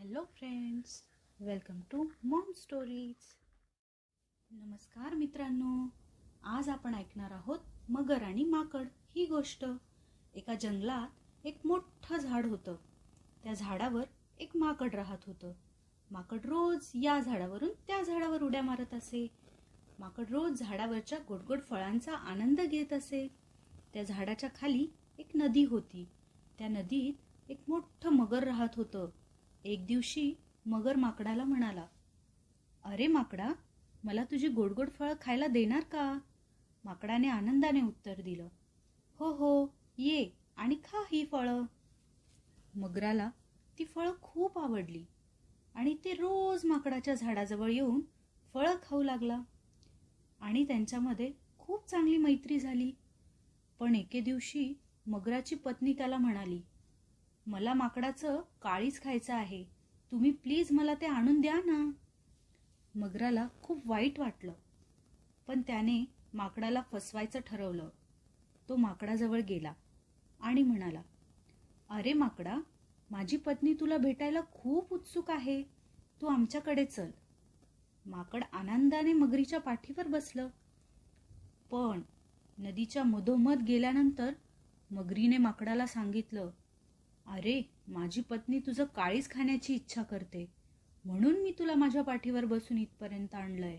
Hello friends, welcome to mom stories. नमस्कार मित्रांनो. आज आपण ऐकणार आहोत मगर आणि माकड ही गोष्ट. एका जंगलात एक मोठं झाड होतं. त्या झाडावर एक माकड राहत होतं. माकड रोज या झाडावरून त्या झाडावर उड्या मारत असे. माकड रोज झाडावरच्या गोडगोड फळांचा आनंद घेत असे. त्या झाडाच्या खाली एक नदी होती. त्या नदीत एक मोठं मगर राहत होतं. एक दिवशी मगर माकडाला म्हणाला, अरे माकडा, मला तुझी गोडगोड फळं खायला देणार का? माकडाने आनंदाने उत्तर दिलं, हो हो, ये आणि खा ही फळं. मगराला ती फळं खूप आवडली आणि ते रोज माकडाच्या झाडाजवळ येऊन फळं खाऊ लागला आणि त्यांच्यामध्ये खूप चांगली मैत्री झाली. पण एके दिवशी मगराची पत्नी त्याला म्हणाली, मला माकडाचं काळीज खायचं आहे, तुम्ही प्लीज मला ते आणून द्या ना. मगराला खूप वाईट वाटलं, पण त्याने माकडाला फसवायचं ठरवलं. तो माकडाजवळ गेला आणि म्हणाला, अरे माकडा, माझी पत्नी तुला भेटायला खूप उत्सुक आहे, तू आमच्याकडे चल. माकड आनंदाने मगरीच्या पाठीवर बसलं. पण नदीच्या मधोमध गेल्यानंतर मगरीने माकडाला सांगितलं, अरे, माझी पत्नी तुझं काळीज खाण्याची इच्छा करते, म्हणून मी तुला माझ्या पाठीवर बसून इथपर्यंत आणलंय.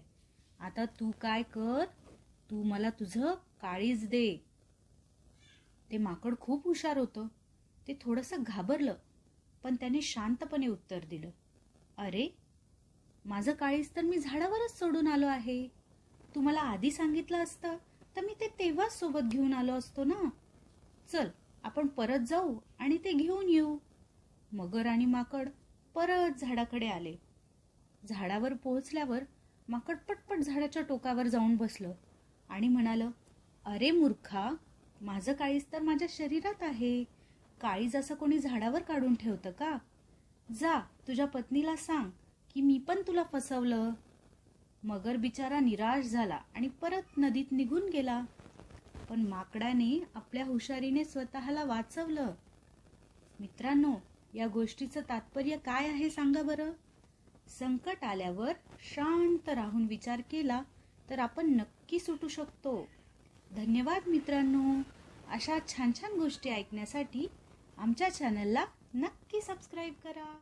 आता तू काय कर, तू मला तुझं काळीज दे. ते माकड खूप हुशार होतं. ते थोडंसं घाबरलं, पण त्याने शांतपणे उत्तर दिलं, अरे, माझं काळीज तर मी झाडावरच सोडून आलो आहे. तू मला आधी सांगितलं असतं तर मी ते तेव्हाच सोबत घेऊन आलो असतो ना. चल, आपण परत जाऊ आणि ते घेऊन येऊ. मगर आणि माकड परत झाडाकडे आले. झाडावर पोहोचल्यावर माकड पटपट झाडाच्या टोकावर जाऊन बसलं आणि म्हणालं, अरे मूर्खा, माझं काळीज तर माझ्या शरीरात आहे. काळीज असं कोणी झाडावर काढून ठेवतं का? जा, तुझ्या पत्नीला सांग की मी पण तुला फसवलं. मगर बिचारा निराश झाला आणि परत नदीत निघून गेला. पण माकडाने आपल्या हुशारीने स्वतःला वाचवलं. मित्रांनो, या गोष्टीचं तात्पर्य काय आहे सांगा बरं? संकट आल्यावर शांत राहून विचार केला तर आपण नक्की सुटू शकतो. धन्यवाद मित्रांनो. अशा छान छान गोष्टी ऐकण्यासाठी आमच्या चॅनलला नक्की सबस्क्राईब करा.